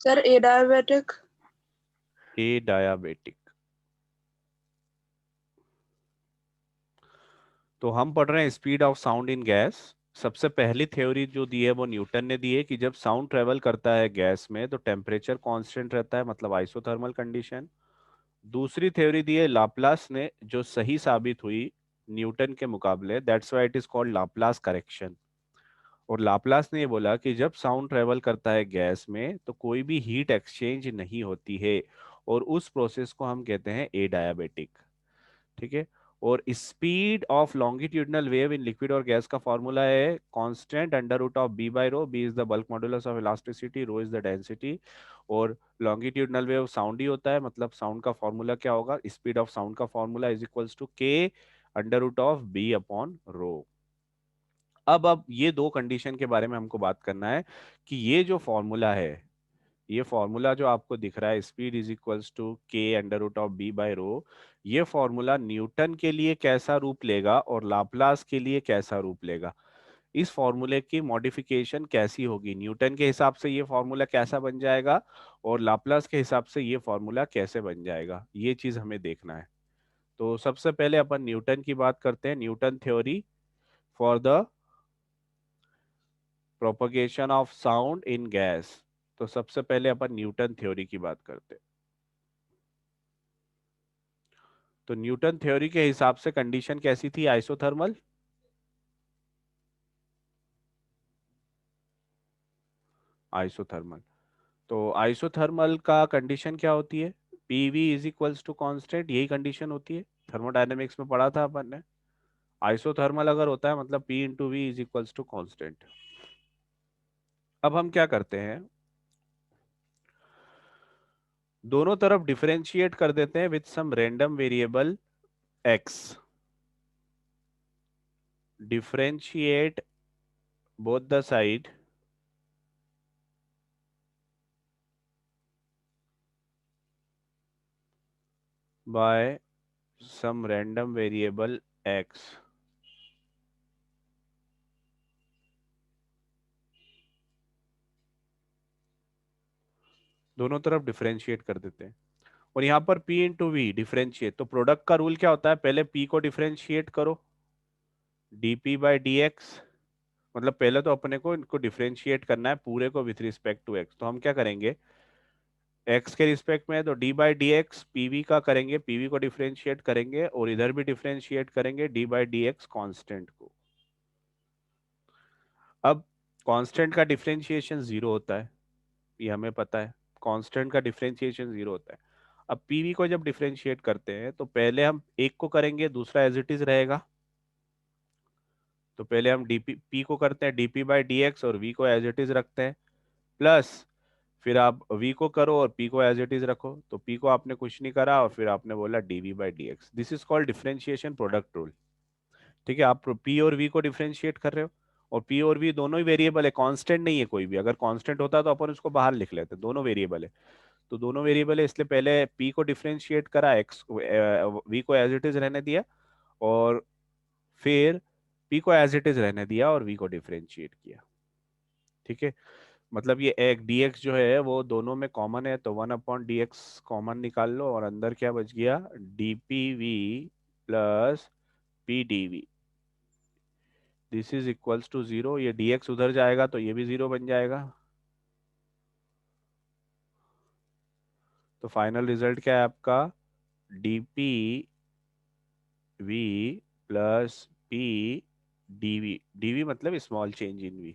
Sir ए diabetic. ए diabetic. तो हम पढ़ रहे हैं speed of sound in gas. सबसे पहली थ्योरी जो दी है वो न्यूटन ने दी है कि जब साउंड ट्रेवल करता है गैस में तो टेम्परेचर कांस्टेंट रहता है, मतलब आइसोथर्मल कंडीशन। दूसरी थ्योरी दी है लाप्लास ने, जो सही साबित हुई न्यूटन के मुकाबले, that's why it is called Laplace correction. और लाप्लास ने ये बोला कि जब साउंड ट्रेवल करता है गैस में तो कोई भी हीट एक्सचेंज नहीं होती है, और उस प्रोसेस को हम कहते हैं ए डायबिटिक। ठीक है। और speed of longitudinal wave in liquid और गैस का फॉर्मूला है constant under root of B by rho. B is the bulk modulus of elasticity, rho is the density. और लॉन्गिट्यूडनल वेव साउंड ही होता है, मतलब साउंड का फॉर्मूला क्या होगा, स्पीड ऑफ साउंड का formula is equals to K under root of B upon rho. अब ये दो कंडीशन के बारे में हमको बात करना है कि ये जो फॉर्मूला है, ये फॉर्मूला जो आपको दिख रहा है, speed is equals to K under root of B by rho, ये फॉर्मूला न्यूटन के लिए कैसा रूप लेगा और लाप्लास के लिए कैसा रूप लेगा। इस फॉर्मूले की मॉडिफिकेशन कैसी होगी, न्यूटन के हिसाब से ये फॉर्मूला कैसा बन जाएगा और लाप्लास के हिसाब से ये फॉर्मूला कैसे बन जाएगा, ये चीज हमें देखना है। तो सबसे पहले अपन न्यूटन की बात करते हैं, Newton theory for the propagation of sound in gas. तो सबसे पहले अपन न्यूटन थ्योरी की बात करते हैं। तो न्यूटन थ्योरी के हिसाब से कंडीशन कैसी थी, आइसोथर्मल। आइसोथर्मल। तो आइसोथर्मल का कंडीशन क्या होती है, P V is equals to constant, यही कंडीशन होती है, थर्मोडायनेमिक्स में पढ़ा था अपन ने। आइसोथर्मल अगर होता है मतलब P into V is equals to constant. अब हम क्या करते हैं, दोनों तरफ डिफरेंशिएट कर देते हैं with some random variable X. Differentiate both the side by some random variable x। दोनों तरफ डिफरेंशिएट कर देते हैं, और यहाँ पर p इंटू वी डिफरेंशिएट। तो प्रोडक्ट का रूल क्या होता है, पहले p को डिफरेंशिएट करो, dp बाई डी एक्स। मतलब पहले तो अपने को इनको डिफरेंशिएट करना है पूरे को विथ रिस्पेक्ट टू x। तो हम क्या करेंगे, x के रिस्पेक्ट में है तो d by D x PV का करेंगे, pv को डिफरेंशिएट करेंगे और इधर भी डिफरेंशिएट करेंगे d by D x constant को। अब कांस्टेंट का डिफरेंशिएशन जीरो होता है, ये हमें पता है, कांस्टेंट का डिफरेंशिएशन जीरो होता है। अब पीवी को जब डिफरेंशिएट करते हैं तो पहले हम एक को करेंगे, दूसरा एज इट इज रहेगा। तो पहले हम डीपी पी को करते हैं डीपी बाई डी एक्स और वी को एज इट इज रखते हैं, प्लस फिर आप वी को करो और पी को एज इट इज रखो। तो पी को आपने कुछ नहीं करा और फिर आपने बोला D V by D X. This is called differentiation product rule. ठीक है, आप पी और वी को डिफरेंशिएट कर रहे हो, और पी और वी दोनों ही वेरिएबल है, कांस्टेंट नहीं है कोई भी। अगर कांस्टेंट होता तो अपन उसको बाहर लिख लेते, दोनों वेरिएबल है। तो दोनों वेरिएबल है, इसलिए पहले पी को डिफरेंशिएट करा, एक्स वी को एज इट इज रहने दिया, और फिर पी को एज इट इज रहने दिया और वी को डिफरेंशिएट किया। ठीक है, मतलब ये एक dx जो है वो दोनों में कॉमन है, तो 1/dx कॉमन निकाल लो और अंदर क्या बच गया, dpv प्लस pdv। This is equals to zero, ये dx उधर जाएगा तो ये भी जीरो बन जाएगा। तो फाइनल रिजल्ट क्या है आपका, dpv plus p dv। dv मतलब स्मॉल चेंज इन v।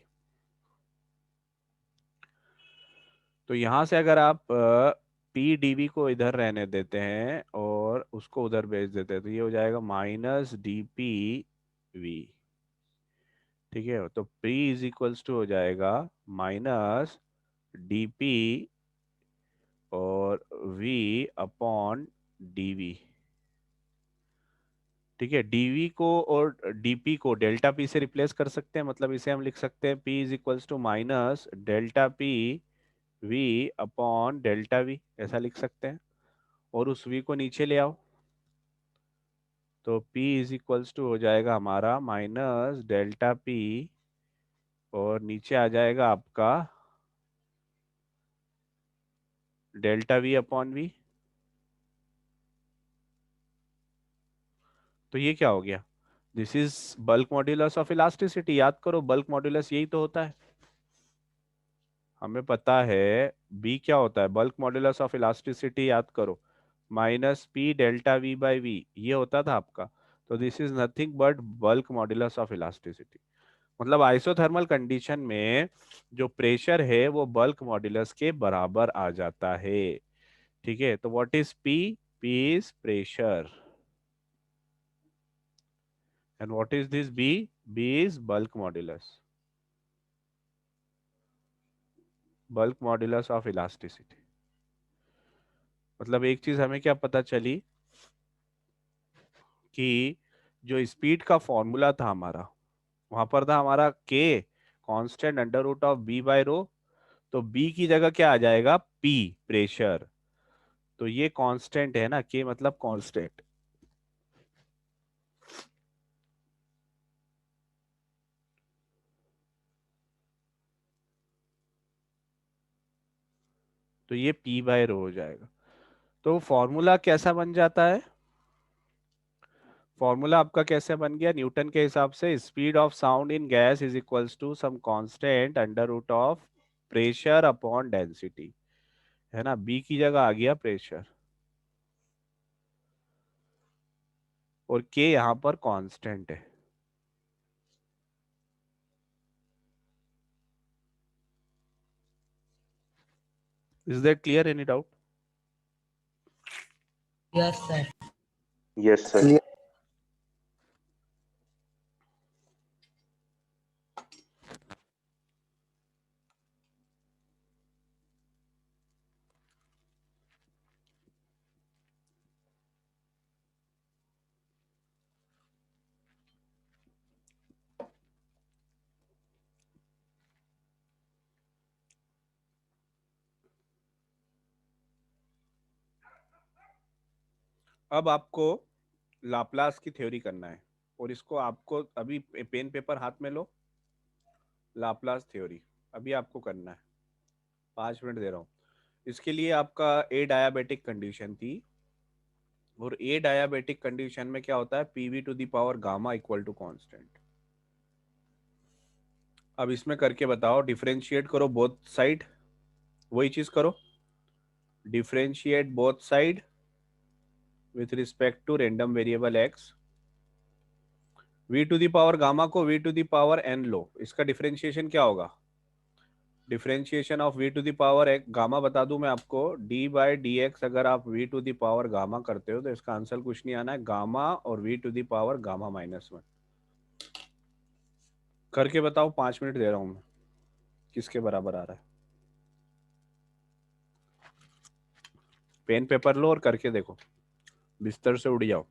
तो यहां से अगर आप पी डीवी को इधर रहने देते हैं और उसको उधर भेज देते हैं तो ये हो जाएगा माइनस डी पी वी। ठीक है, तो P इज इक्वल्स टू हो जाएगा माइनस डी पी और V अपॉन डी वी। ठीक है, dv को और dp को डेल्टा p से रिप्लेस कर सकते हैं, मतलब इसे हम लिख सकते हैं p is equals to minus delta p v upon delta v, ऐसा लिख सकते हैं। और उस v को नीचे ले आओ, तो p इज इक्वल्स टू हो जाएगा हमारा माइनस डेल्टा p, और नीचे आ जाएगा आपका डेल्टा वी अपॉन वी। तो ये क्या हो गया? This is bulk modulus of elasticity. याद करो बल्क मॉड्यूलस यही तो होता है, हमें पता है। बी क्या होता है? बल्क मॉड्यूलस ऑफ इलास्टिसिटी, याद करो, minus P delta V by V, ये होता था आपका। तो this is nothing but bulk modulus of elasticity. मतलब आइसोथर्मल कंडीशन में जो प्रेशर है वो बल्क मॉड्यूलस के बराबर आ जाता है। ठीक है, तो what is P? P is pressure. And what is this B? B is bulk modulus, bulk modulus of elasticity. मतलब एक चीज हमें क्या पता चली कि जो स्पीड का फॉर्मूला था हमारा, वहां पर था हमारा के constant under root of B by rho. तो बी की जगह क्या आ जाएगा? P, pressure. तो ये कांस्टेंट है ना, के मतलब कांस्टेंट। तो ये पी बाय रो हो जाएगा। तो फॉर्मूला कैसा बन जाता है? फॉर्मूला आपका कैसे बन गया न्यूटन के हिसाब से? Speed of sound in gas is equals to some constant under root of pressure upon density, है ना। बी की जगह आ गया प्रेशर, और के यहाँ पर कांस्टेंट है। Is that clear? Any doubt? Yes sir. Yes sir. Clear. अब आपको लाप्लास की थ्योरी करना है, और इसको आपको अभी पेन पेपर हाथ में लो। लाप्लास थ्योरी अभी आपको करना है, 5 मिनट दे रहा हूँ। इसके लिए आपका ए डायबिटिक कंडीशन थी, और ए डायबिटिक कंडीशन में क्या होता है? P V to the power gamma equal to constant. अब इसमें करके बताओ, डिफरेंशिएट करो बोथ साइड, वही चीज करो, differentiate both side with respect to random variable x. V to the power gamma को v to the power n लो, इसका डिफरेंशिएशन क्या होगा? Differentiation of v to the power gamma बता दूं मैं आपको, डी बाई डी एक्स। अगर आप V to the power gamma करते हो तो इसका आंसर कुछ नहीं आना है, गामा और we to the power gamma minus one. करके बताओ, 5 मिनट दे रहा हूं मैं, किसके बराबर आ रहा है? पेन पेपर लो और करके देखो, बिस्तर से उड़ जाओ।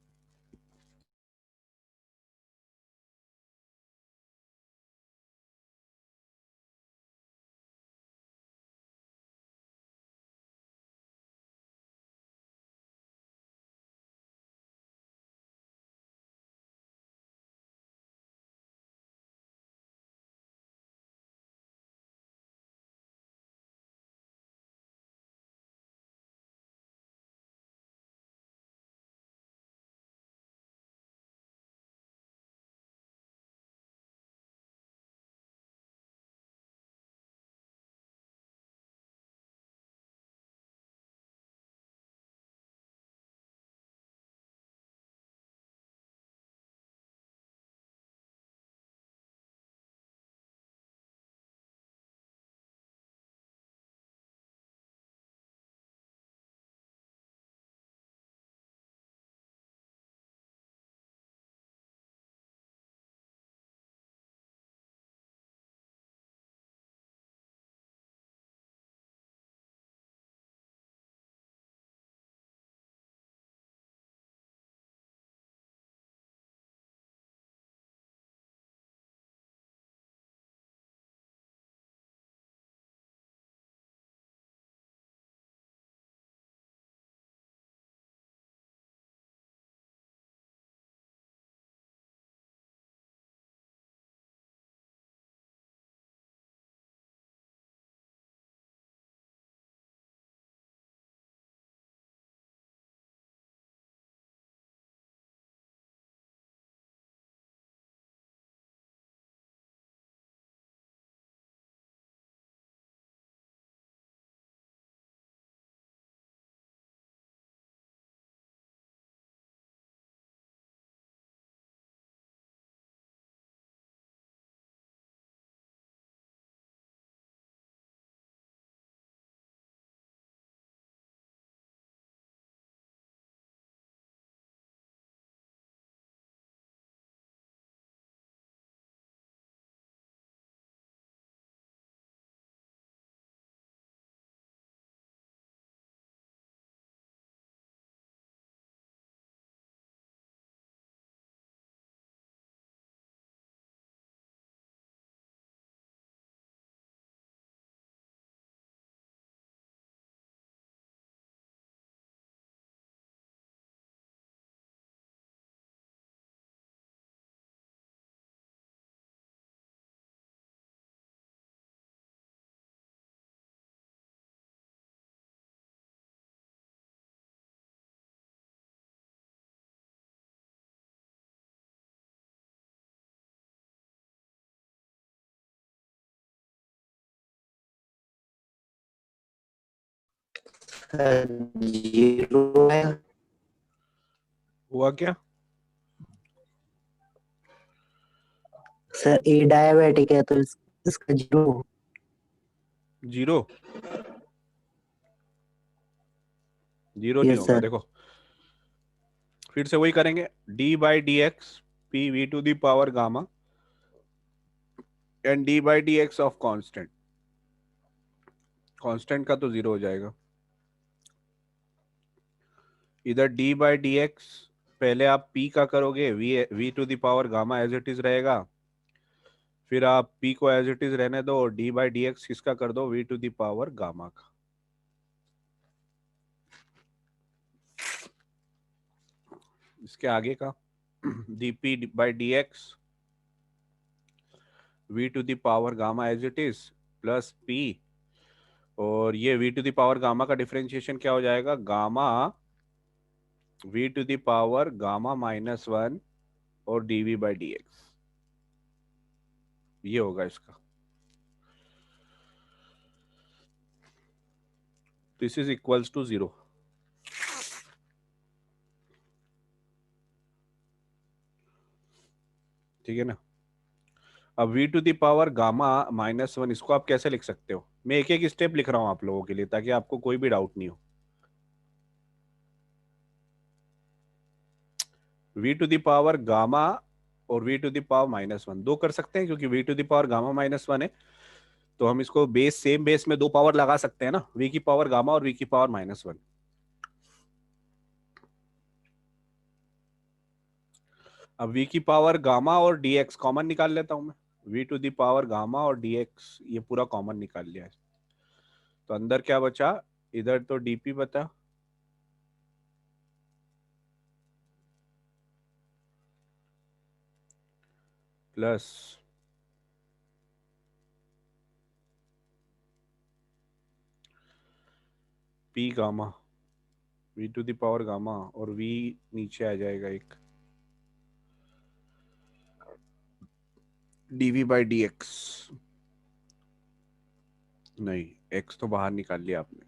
जीरो है हुआ क्या? सर, ए डायबिटिक है तो इसका जीरो। जीरो? जीरो नहीं यस होगा, सर। देखो फिर से वही करेंगे। D by D X P V to the power gamma and D by D X of constant. Constant का तो जीरो हो जाएगा। इधर डी बाई डी एक्स पहले आप p का करोगे, V to the power gamma as it is रहेगा। फिर आप p को एज इट इज रहने दो और डी बाई डी एक्स किसका कर दो, v to the power gamma का। इसके आगे का d p by D x v to the power gamma as it is plus p, और ये v to the power gamma का डिफरेंशिएशन क्या हो जाएगा, gamma we to the power gamma minus one और d v by D x, ये होगा इसका। This is equals to zero. ठीक है ना? अब v to the power gamma minus one, इसको आप कैसे लिख सकते हो? मैं एक एक स्टेप लिख रहा हूं आप लोगों के लिए ताकि आपको कोई भी डाउट नहीं हो। V to the power gamma और we to the power minus one दो कर सकते हैं, क्योंकि v to the power gamma minus one है तो हम इसको बेस सेम बेस में दो पावर लगा सकते हैं ना, वी की पावर गामा और वी की पावर माइनस वन। अब वी की पावर गामा और डी एक्स कॉमन निकाल लेता हूं मैं। V to the power gamma और डी एक्स ये पूरा कॉमन निकाल लिया है, तो अंदर क्या बचा, इधर तो डीपी बचा plus P gamma we to the power gamma, और वी नीचे आ जाएगा एक डीवी बाई डी एक्स। नहीं, एक्स तो बाहर निकाल लिया आपने,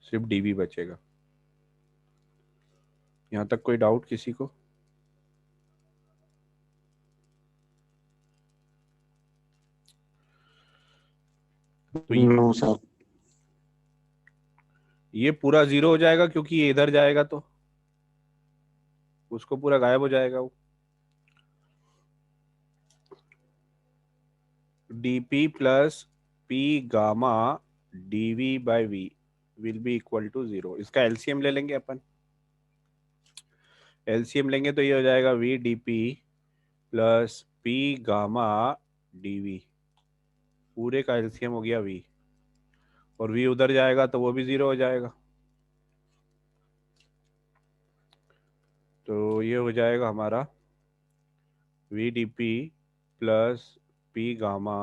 सिर्फ डीवी बचेगा। यहां तक कोई डाउट किसी को? तो नो सर। ये पूरा जीरो हो जाएगा क्योंकि ये इधर जाएगा तो उसको पूरा गायब हो जाएगा वो। D P plus P gamma D V by V will be equal to zero. इसका एलसीएम ले लेंगे अपन। एलसीएम लेंगे तो ये हो जाएगा V D P plus P gamma D V, पूरे का एलसीएम हो गया वी, और वी उधर जाएगा तो वो भी जीरो हो जाएगा। तो ये हो जाएगा हमारा V D P plus P gamma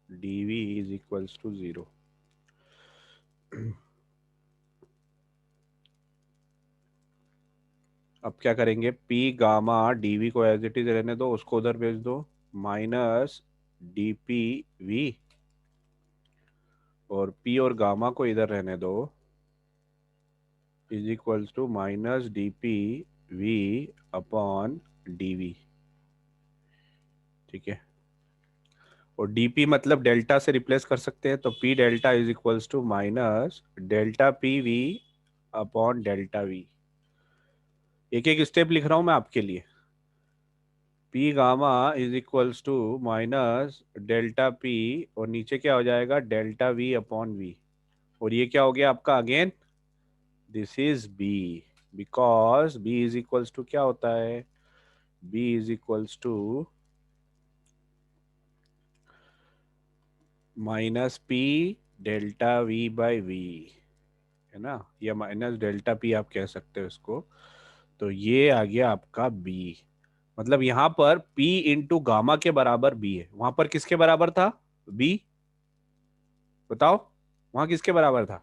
D V is equals to zero. अब क्या करेंगे, पी गामा डी वी को एज इट इज रहने दो, उसको उधर भेज दो, माइनस डी पी वी, और पी और गामा को इधर रहने दो, is equals to minus D P V upon D V. ठीक है, और dp मतलब डेल्टा से रिप्लेस कर सकते हैं, तो p delta is equals to minus delta P V upon delta V. एक एक स्टेप लिख रहा हूं मैं आपके लिए। p gamma is equals to minus delta p, और नीचे क्या हो जाएगा, डेल्टा v अपॉन v, और ये क्या हो गया आपका again, this is b, because b is equals to क्या होता है, b is equals to minus p delta v by v, है ना, या माइनस डेल्टा पी आप कह सकते हो इसको। तो ये आ गया आपका बी, मतलब यहां पर P इंटू गामा के बराबर बी है। वहां पर किसके बराबर था बी, बताओ, वहां किसके बराबर था?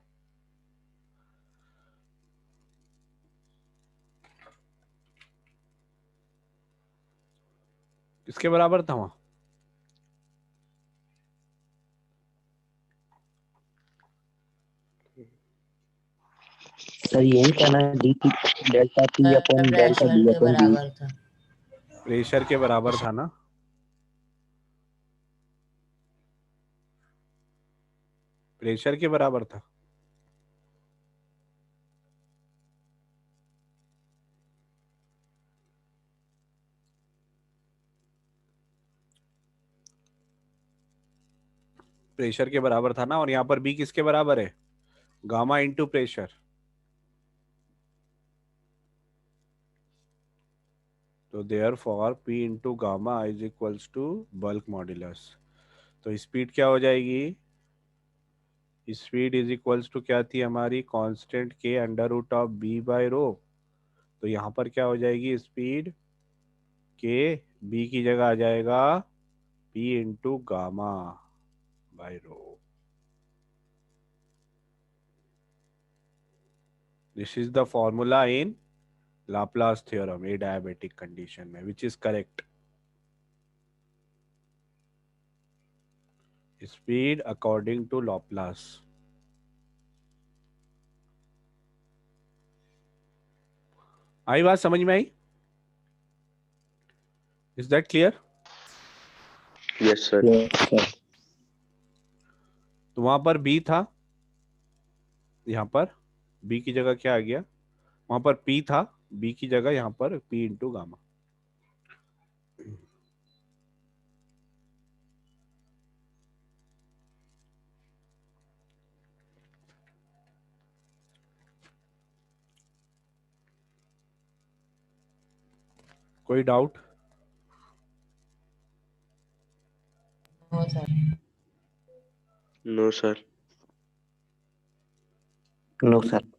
किसके बराबर था वहां? सर यही था ना, D T delta T upon delta pressure D के अपॉन डी। बराबर था। प्रेशर के बराबर था ना। प्रेशर के बराबर था। प्रेशर के बराबर था ना, और यहाँ पर बी किसके बराबर है? Gamma into pressure. तो therefore P into gamma is equals to bulk modulus. तो स्पीड क्या हो जाएगी? स्पीड इज इक्वल्स टू क्या थी हमारी? कांस्टेंट के under root of B by rho. तो यहाँ पर क्या हो जाएगी? स्पीड के बी की जगह आ जाएगा P into gamma by rho. This is the formula in Laplace theorem adiabatic condition में, which is correct. Speed according to Laplace. आई बात समझ में आई? Is that clear? Yes sir. तो वहां पर बी था, यहाँ पर बी की जगह क्या आ गया? वहां पर पी था, बी की जगह यहाँ पर पी इंटू गामा। कोई doubt? No sir. No sir. No sir.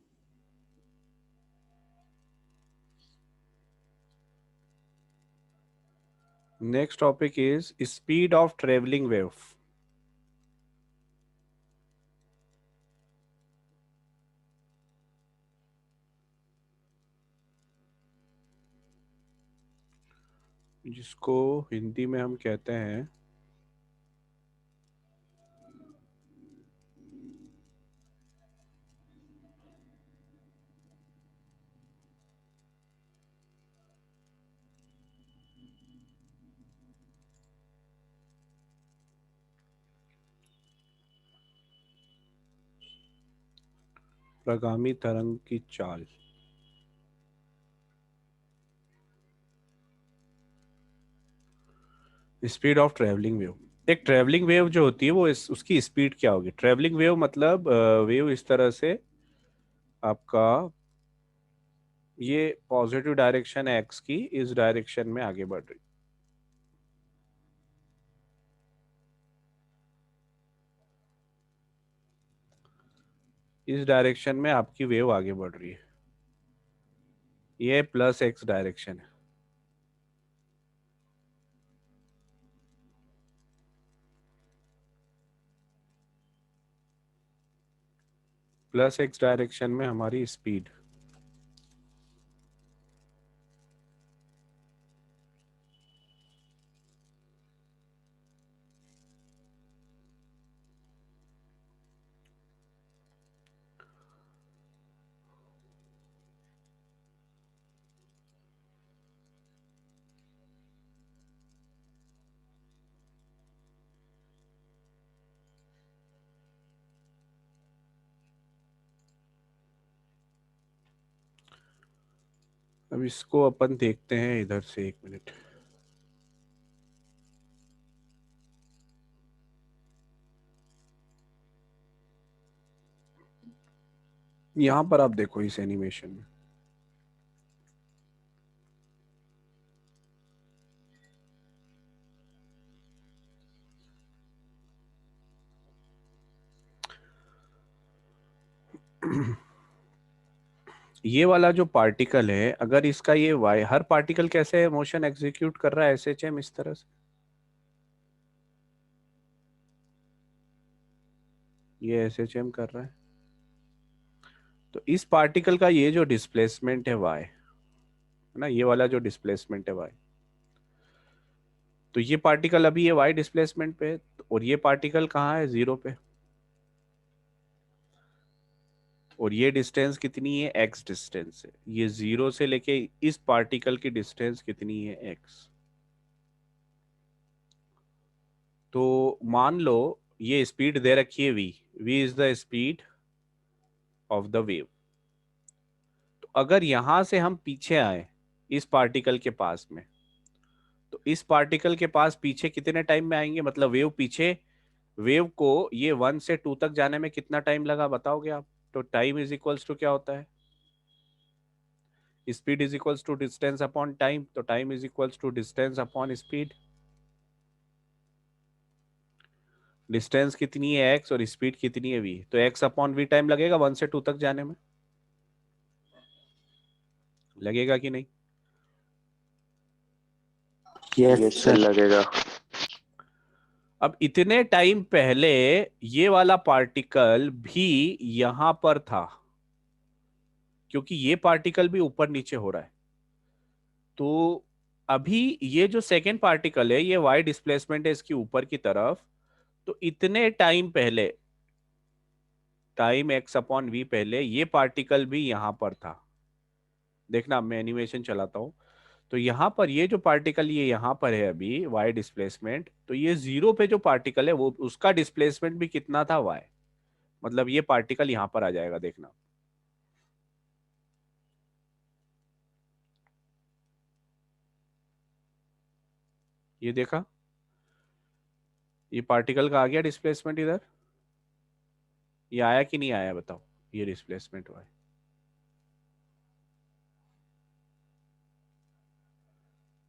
Next topic is speed of traveling wave. जिसको हिंदी में हम कहते हैं प्रगामी तरंग की चाल। Speed of travelling wave. एक ट्रेवलिंग वेव जो होती है वो उसकी स्पीड क्या होगी? ट्रेवलिंग वेव मतलब वेव इस तरह से आपका ये पॉजिटिव डायरेक्शन है एक्स की, इस डायरेक्शन में आगे बढ़ रही। इस डायरेक्शन में आपकी वेव आगे बढ़ रही है। ये प्लस एक्स डायरेक्शन है। प्लस एक्स डायरेक्शन में हमारी स्पीड। अब इसको अपन देखते हैं इधर से, एक मिनट। यहां पर आप देखो इस एनिमेशन में, ये वाला जो पार्टिकल है, अगर इसका ये वाई, हर पार्टिकल कैसे मोशन एग्जीक्यूट कर रहा है एसएचएम इस तरह से, ये एसएचएम कर रहा है। तो इस पार्टिकल का ये जो डिस्प्लेसमेंट है वाई, है ना, ये वाला जो डिस्प्लेसमेंट है वाई, तो ये पार्टिकल अभी ये वाई डिस्प्लेसमेंट पे है, और ये पार्टिकल कहाँ है? जीरो पे। और ये डिस्टेंस कितनी है, x डिस्टेंस है। ये 0 से लेके इस पार्टिकल की डिस्टेंस कितनी है, x। तो मान लो ये स्पीड दे रखी है v, v is the speed of the wave. तो अगर यहां से हम पीछे आए इस पार्टिकल के पास में, तो इस पार्टिकल के पास पीछे कितने टाइम में आएंगे, मतलब वेव पीछे, वेव को ये 1 से 2 तक जाने में कितना टाइम लगा बताओगे आप? तो टाइम इज इक्वल्स टू क्या होता है, speed is equals to distance upon time. तो time is equals to distance upon speed. Distance कितनी है x और स्पीड कितनी है v, तो x अपॉन v टाइम लगेगा 1 से 2 तक जाने में, लगेगा कि नहीं? Yes yes sir sir. लगेगा। अब इतने टाइम पहले ये वाला पार्टिकल भी यहां पर था, क्योंकि ये पार्टिकल भी ऊपर नीचे हो रहा है। तो अभी ये जो सेकेंड पार्टिकल है ये y डिस्प्लेसमेंट है इसकी ऊपर की तरफ। तो इतने टाइम पहले, टाइम x अपॉन v पहले, ये पार्टिकल भी यहां पर था। देखना मैं एनिमेशन चलाता हूं। तो यहां पर ये जो पार्टिकल ये यहां पर है अभी y डिस्प्लेसमेंट, तो ये 0 पे जो पार्टिकल है वो उसका डिस्प्लेसमेंट भी कितना था, y। मतलब ये पार्टिकल यहां पर आ जाएगा, देखना। ये देखा, ये पार्टिकल का आ गया डिस्प्लेसमेंट इधर। ये आया कि नहीं आया बताओ, ये डिस्प्लेसमेंट y।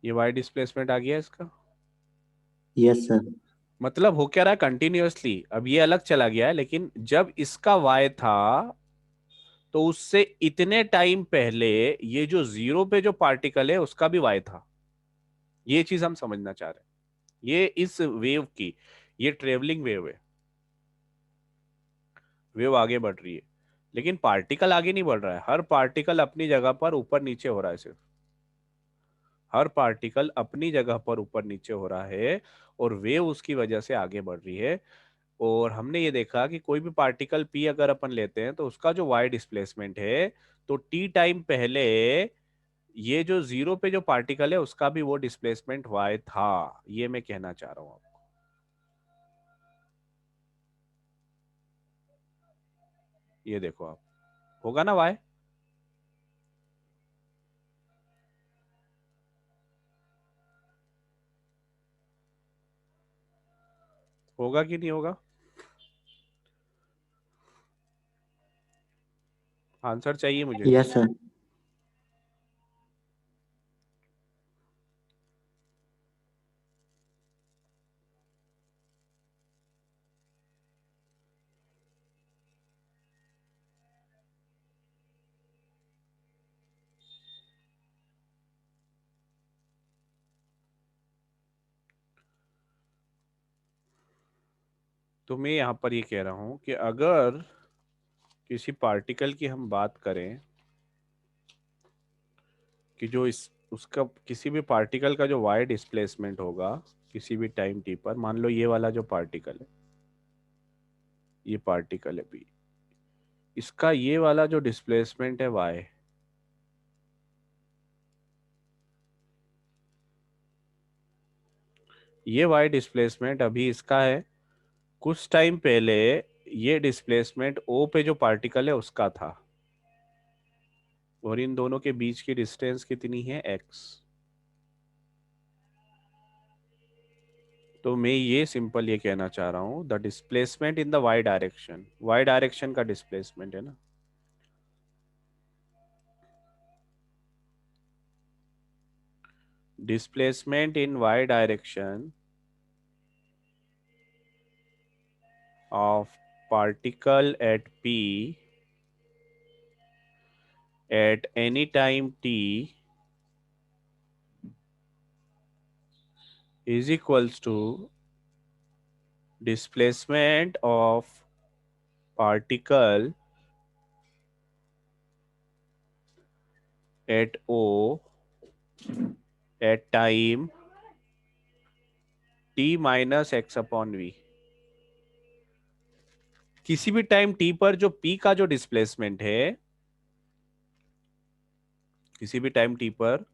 ये y डिस्प्लेसमेंट आ गया इसका। Yes sir. मतलब हो क्या रहा है कंटिन्यूअसली, अब ये अलग चला गया है, लेकिन जब इसका y था तो उससे इतने टाइम पहले ये जो 0 पे जो पार्टिकल है उसका भी y था। ये चीज हम समझना चाह रहे हैं। ये इस वेव की, ये ट्रेवलिंग वेव है, वेव आगे बढ़ रही है, लेकिन पार्टिकल आगे नहीं बढ़ रहा है। हर पार्टिकल अपनी जगह पर ऊपर नीचे हो रहा है, सिर्फ हर पार्टिकल अपनी जगह पर ऊपर नीचे हो रहा है, और वेव उसकी वजह से आगे बढ़ रही है। और हमने ये देखा कि कोई भी पार्टिकल p अगर अपन लेते हैं तो उसका जो y डिस्प्लेसमेंट है, तो t टाइम पहले ये जो 0 पे जो पार्टिकल है उसका भी वो डिस्प्लेसमेंट y था। ये मैं कहना चाह रहा हूं आपको। ये देखो आप, होगा ना y। होगा कि नहीं होगा? आंसर चाहिए मुझे। Yes sir. तो मैं यहां पर ये कह रहा हूं कि अगर किसी पार्टिकल की हम बात करें कि जो इस उसका किसी भी पार्टिकल का जो y डिस्प्लेसमेंट होगा किसी भी टाइम t पर, मान लो ये वाला जो पार्टिकल है, ये पार्टिकल है p, इसका ये वाला जो डिस्प्लेसमेंट है y, ये y डिस्प्लेसमेंट अभी इसका है। कुछ टाइम पहले ये डिस्प्लेसमेंट o पे जो पार्टिकल है उसका था, और इन दोनों के बीच की डिस्टेंस कितनी है, x। तो मैं ये सिंपल ये कहना चाह रहा हूं, the displacement in the y direction का डिस्प्लेसमेंट है ना, displacement in y direction of particle at p at any time t is equals to displacement of particle at o at time t minus x upon v। किसी भी time T पर जो P का जो displacement है, किसी भी time T पर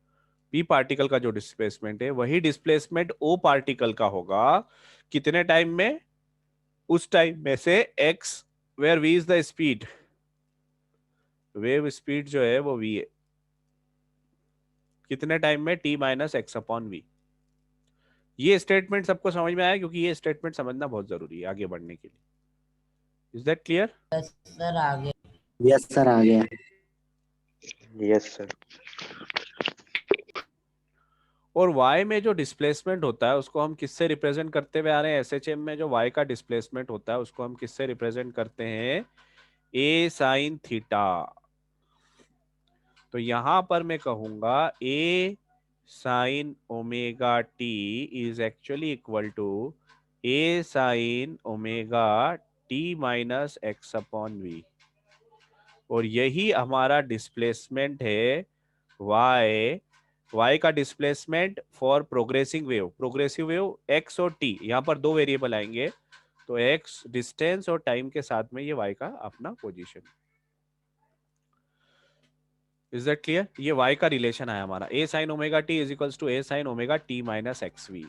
पी पार्टिकल का जो डिस्प्लेसमेंट है वही डिस्प्लेसमेंट ओ पार्टिकल का होगा कितने टाइम में, उस टाइम में से X, where V is the speed, wave speed जो है वो वी है, कितने टाइम में, T minus X upon V. ये स्टेटमेंट सबको समझ में आया, क्योंकि ये स्टेटमेंट समझना बहुत जरूरी है आगे बढ़ने के लिए। Is that clear? Yes sir आगे। यस सर आ गया। Yes, sir. और y में जो डिस्प्लेसमेंट होता है उसको हम किससे रिप्रेजेंट करते हुए आ रहे हैं, एसएचएम में जो y का डिस्प्लेसमेंट होता है उसको हम किससे रिप्रेजेंट करते हैं, a साइन थीटा। तो यहां पर मैं कहूंगा a sine omega t is actually equal to a sine omega t minus X upon V, और यही हमारा डिस्प्लेसमेंट है y का displacement for progressing wave. Progressive wave x और t, यहाँ पर दो वेरिएबल आएंगे, तो x डिस्टेंस और टाइम के साथ में ये y का अपना पोजीशन। Is that clear? ये y का रिलेशन है हमारा, a sine omega t is equals to a sine omega t minus X V.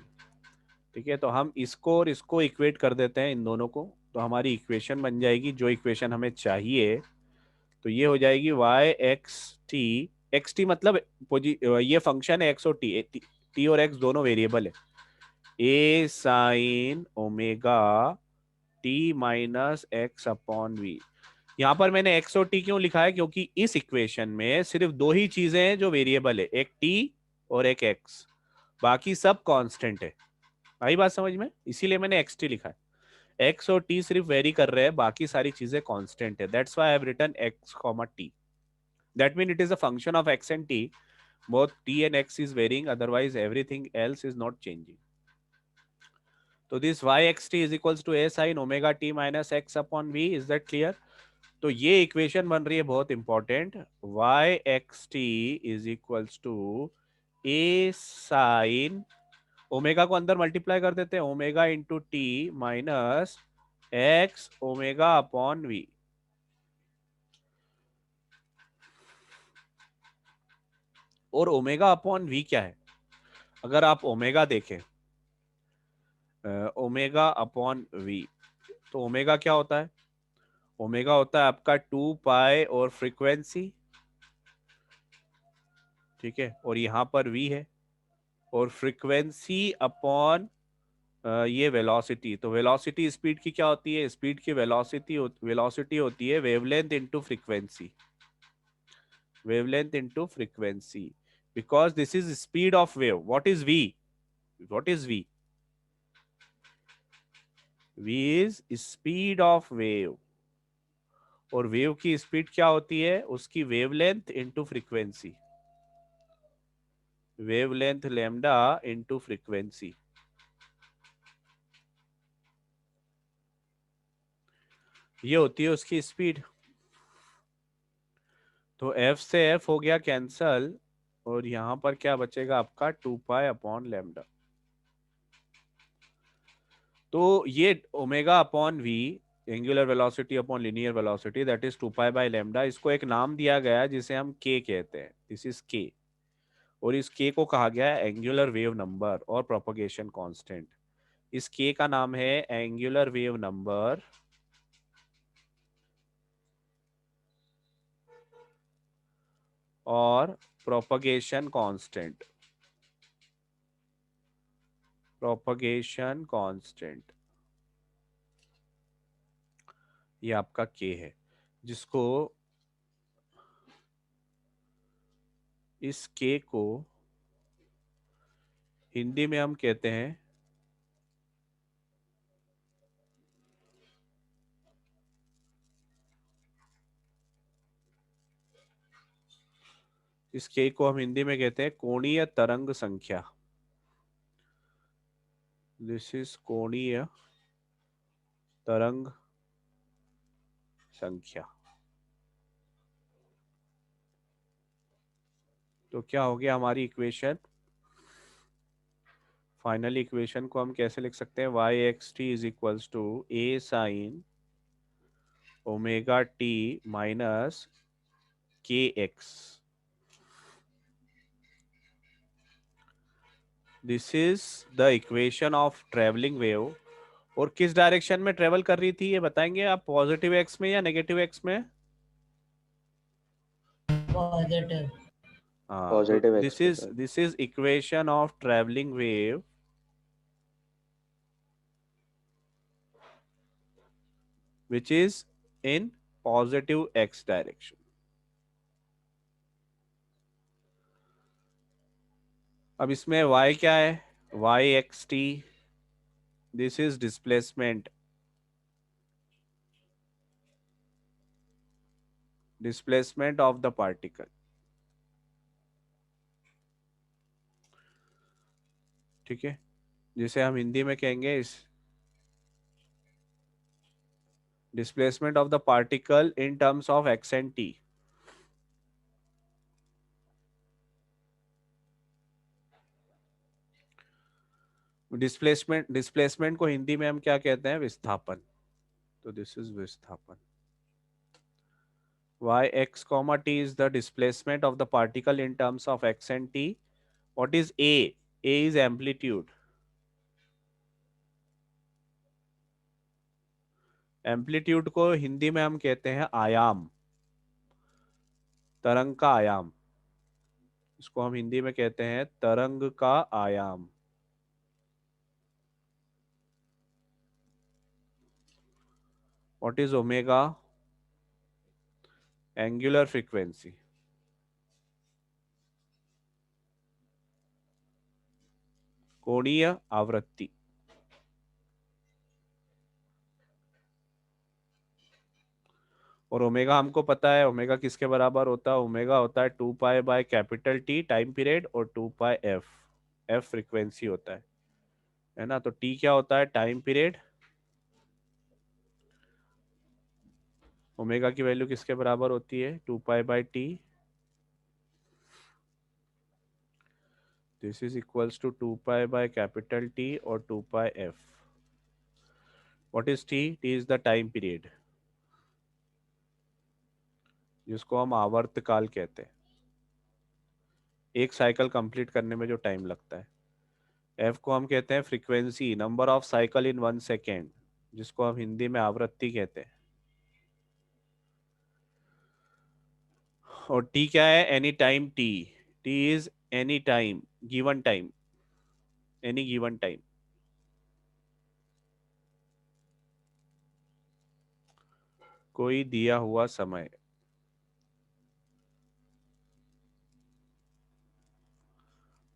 ठीक है, तो हम इसको और इसको इक्वेट कर देते हैं इन दोनों को, तो हमारी इक्वेशन बन जाएगी जो इक्वेशन हमें चाहिए। तो ये हो जाएगी y एक्स टी मतलब ये फंक्शन है एक्स और टी और एक्स दोनों वेरिएबल है, a sine omega T minus X upon V. यहां पर मैंने एक्स और टी क्यों लिखा है, क्योंकि इस इक्वेशन में सिर्फ दो ही चीजें हैं जो वेरिएबल है, एक टी और एक एक्स, बाकी सब कांस्टेंट है। आई बात समझ में? इसीलिए मैंने एक्स टी लिखा है। एक्स और टी सिर्फ वेरी कर रहे हैं, बाकी सारी चीजें कांस्टेंट है। That's why I have written X comma T. That means it is a function of x and t. Both t and x is varying, otherwise everything else is not changing. So this yxt is equals to a sin omega t minus x upon v. Is that clear? तो ये equation बन रही है बहुत important, yxt is equals to a sin omega को अंदर multiply कर देते हैं, omega into T minus X omega upon V. और ओमेगा अपॉन वी क्या है, अगर आप ओमेगा देखें, ओमेगा अपॉन वी, तो ओमेगा क्या होता है, ओमेगा होता है आपका 2 पाई और फ्रीक्वेंसी, ठीक है, और यहां पर वी है, और फ्रीक्वेंसी अपॉन ये वेलोसिटी। तो वेलोसिटी स्पीड की क्या होती है, स्पीड की वेलोसिटी होती है wavelength into frequency, wavelength into frequency, because this is speed of wave. What is V, what is V, v is speed of wave, और वेव की स्पीड क्या होती है, उसकी wavelength into frequency, wavelength lambda into frequency, ये होती है उसकी स्पीड। तो f से f हो गया कैंसल, और यहां पर क्या बचेगा आपका 2 पाई अपॉन लैम्डा। तो ये omega upon V, angular velocity upon linear velocity, that is 2 pi by lambda, इसको एक नाम दिया गया जिसे हम k कहते हैं, दिस इज k, और इस k को कहा गया है एंगुलर वेव नंबर और प्रोपगेशन कांस्टेंट। इस k का नाम है एंगुलर वेव नंबर और प्रोपगेशन कांस्टेंट, प्रोपगेशन कांस्टेंट, ये आपका k है, जिसको इस k को हिंदी में हम कहते हैं इस k को हम हिंदी में कहते हैं कोणीय तरंग संख्या। दिस इज कोणीय तरंग संख्या। तो क्या हो गया हमारी इक्वेशन, फाइनल इक्वेशन को हम कैसे लिख सकते हैं, y x T is equals to a sine omega T minus के x. This is the equation of travelling wave. और किस डायरेक्शन में ट्रेवल कर रही थी ये बताएंगे आप, पॉजिटिव एक्स में या नेगेटिव एक्स में? पॉजिटिव। हाँ, तो पॉजिटिव एक्स पे sir. This is equation of travelling wave which is in positive x direction. अब इसमें y क्या है? y x t, this is displacement of the particle. ठीक है, जिसे हम हिंदी में कहेंगे इस displacement of the particle in terms of x and t. Displacement को हिंदी में हम क्या कहते हैं? विस्थापन। तो दिस इज विस्थापन। y x comma t is the displacement of the particle in terms of x and t. What is a? A is amplitude. Amplitude को हिंदी में हम कहते हैं आयाम, तरंग का आयाम। इसको हम हिंदी में कहते हैं तरंग का आयाम। What is omega? Angular frequency. कोणीय आवृत्ति। और ओमेगा हमको पता है, ओमेगा किसके बराबर होता है? ओमेगा होता है 2 pi by capital T time period और 2 पाई एफ, एफ फ्रीक्वेंसी होता है ना। तो टी क्या होता है? Time period. ओमेगा की वैल्यू किसके बराबर होती है? 2 pi by T. This is equals to 2 pi by capital T और 2 pi f. What is T? T is the time period, जिसको हम आवर्तकाल कहते हैं, एक साइकिल कंप्लीट करने में जो टाइम लगता है। एफ को हम कहते हैं frequency, number of cycle in 1 second, जिसको हम हिंदी में आवृत्ति कहते हैं। और टी क्या है? Any time T. T is any time, given time, any given time. कोई दिया हुआ समय।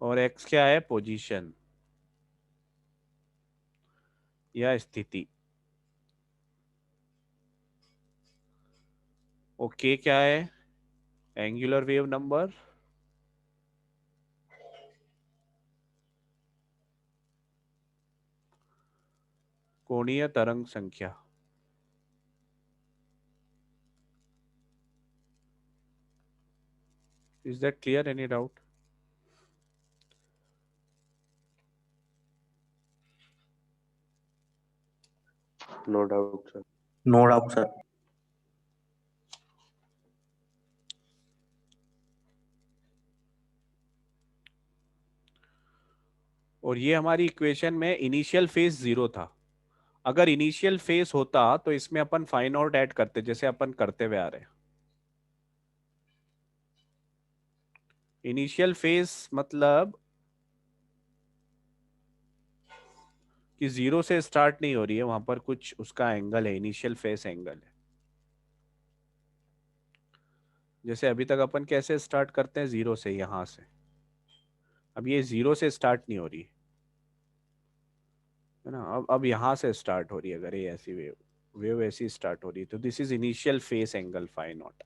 और एक्स क्या है? पोजीशन या स्थिति। ओके क्या है? Angular wave number. कोणीय तरंग संख्या। Is that clear? Any doubt? No doubt sir. No doubt sir. और ये हमारी इक्वेशन में इनिशियल फेज 0 था। अगर इनिशियल फेज होता तो इसमें अपन फाइ नॉट ऐड करते, जैसे अपन करते हुए आ रहे हैं। इनिशियल फेज मतलब कि 0 से स्टार्ट नहीं हो रही है, वहां पर कुछ उसका एंगल है, इनिशियल फेज एंगल है। जैसे अभी तक अपन कैसे स्टार्ट करते हैं? 0 से, यहां से। अब ये 0 से स्टार्ट नहीं हो रही है ना, अब यहां से स्टार्ट हो रही है। अगर ये ऐसी वेव ऐसी स्टार्ट हो रही है तो this is initial phase angle phi naught.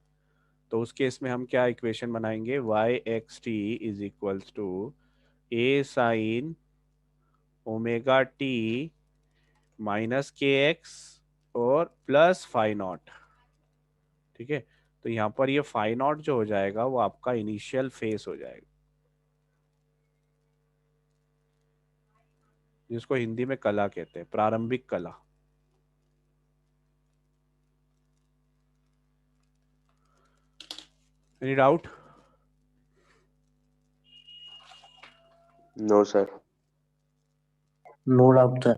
तो उस केस में हम क्या इक्वेशन बनाएंगे? Y X T is equals to A sine omega T minus के एक्स और प्लस फाइ नॉट। ठीक है, तो यहाँ पर ये फाइ नॉट जो हो जाएगा वो आपका इनिशियल फेस हो जाएगा, जिसको हिंदी में कला कहते हैं, प्रारंभिक कला। Any doubt? No, sir. No doubt, sir.